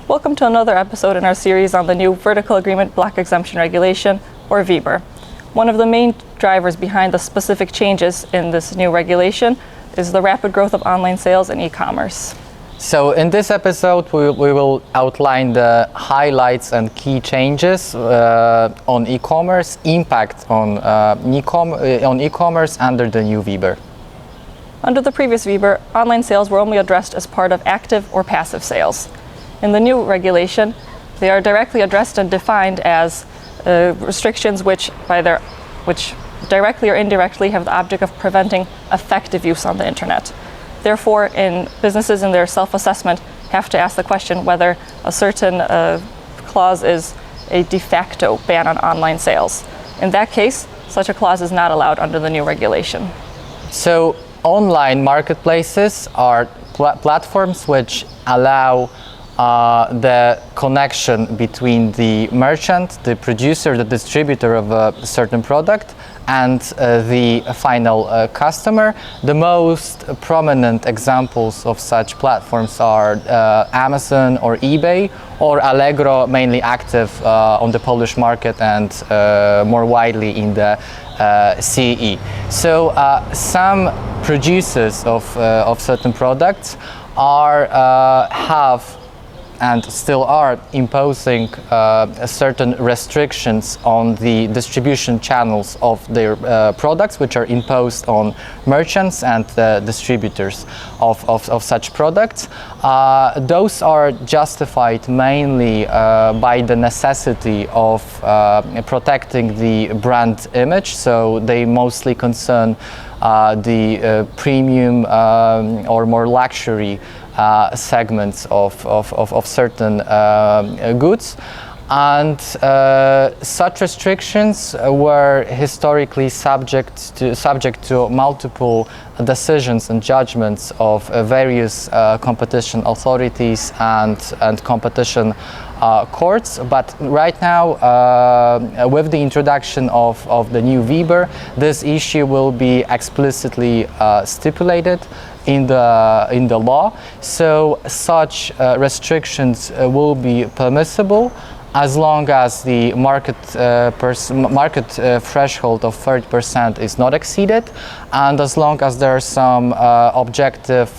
Welcome to another episode in our series on the new Vertical Agreement Block Exemption Regulation, or VBER. One of the main drivers behind the specific changes in this new regulation is the rapid growth of online sales and e-commerce. So in this episode, we will outline the highlights and key changes on e-commerce, impact on e-commerce under the new VBER. Under the previous VBER, online sales were only addressed as part of active or passive sales. In the new regulation, they are directly addressed and defined as restrictions which directly or indirectly have the object of preventing effective use on the internet. Therefore, businesses in their self-assessment have to ask the question whether a certain clause is a de facto ban on online sales. In that case, such a clause is not allowed under the new regulation. So online marketplaces are platforms which allow the connection between the merchant, the producer, the distributor of a certain product, and the final customer. The most prominent examples of such platforms are Amazon or eBay, or Allegro, mainly active on the Polish market and more widely in the CE. So some producers of certain products have and still are imposing certain restrictions on the distribution channels of their products, which are imposed on merchants and distributors of such products. Those are justified mainly by the necessity of protecting the brand image, so they mostly concern the premium or more luxury segments of certain goods, and such restrictions were historically subject to multiple decisions and judgments of various competition authorities and competition courts. But right now, with the introduction of the new VBER, this issue will be explicitly stipulated in the law. So such restrictions will be permissible as long as the market threshold of 30% is not exceeded, and as long as there are some objective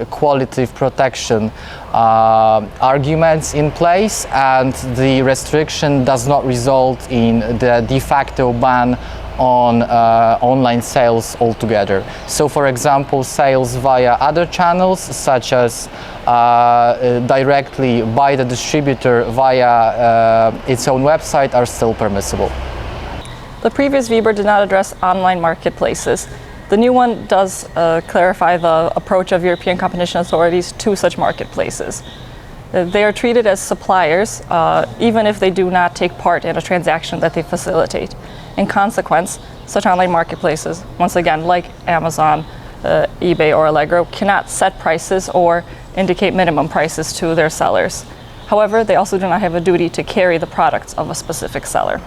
qualitative protection arguments in place, and the restriction does not result in the de facto ban on online sales altogether. So, for example, sales via other channels, such as directly by the distributor via its own website, are still permissible. The previous VBER did not address online marketplaces. The new one does clarify the approach of European competition authorities to such marketplaces. They are treated as suppliers, even if they do not take part in a transaction that they facilitate. In consequence, such online marketplaces, once again, like Amazon, eBay, or Allegro, cannot set prices or indicate minimum prices to their sellers. However, they also do not have a duty to carry the products of a specific seller.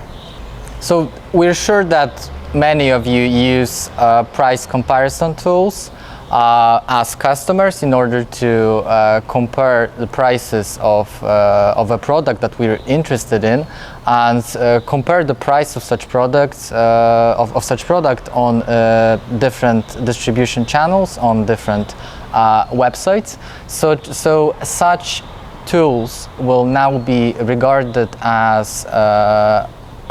So we're sure that many of you use price comparison tools as customers in order to compare the prices of a product that we're interested in, and compare the price of such products of such product on different distribution channels, on different websites. So such tools will now be regarded as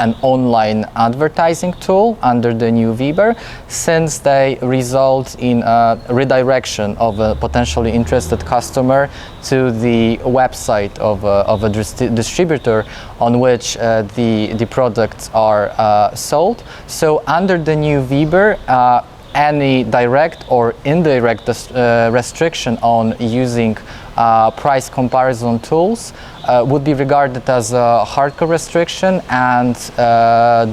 an online advertising tool under the new VBER, since they result in a redirection of a potentially interested customer to the website of a distributor on which the products are sold. So under the new VBER, any direct or indirect restriction on using price comparison tools would be regarded as a hardcore restriction, and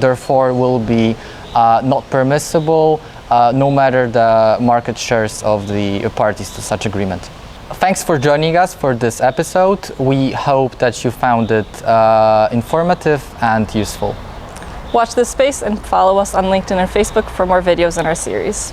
therefore will be not permissible no matter the market shares of the parties to such agreement. Thanks for joining us for this episode. We hope that you found it informative and useful. Watch this space and follow us on LinkedIn and Facebook for more videos in our series.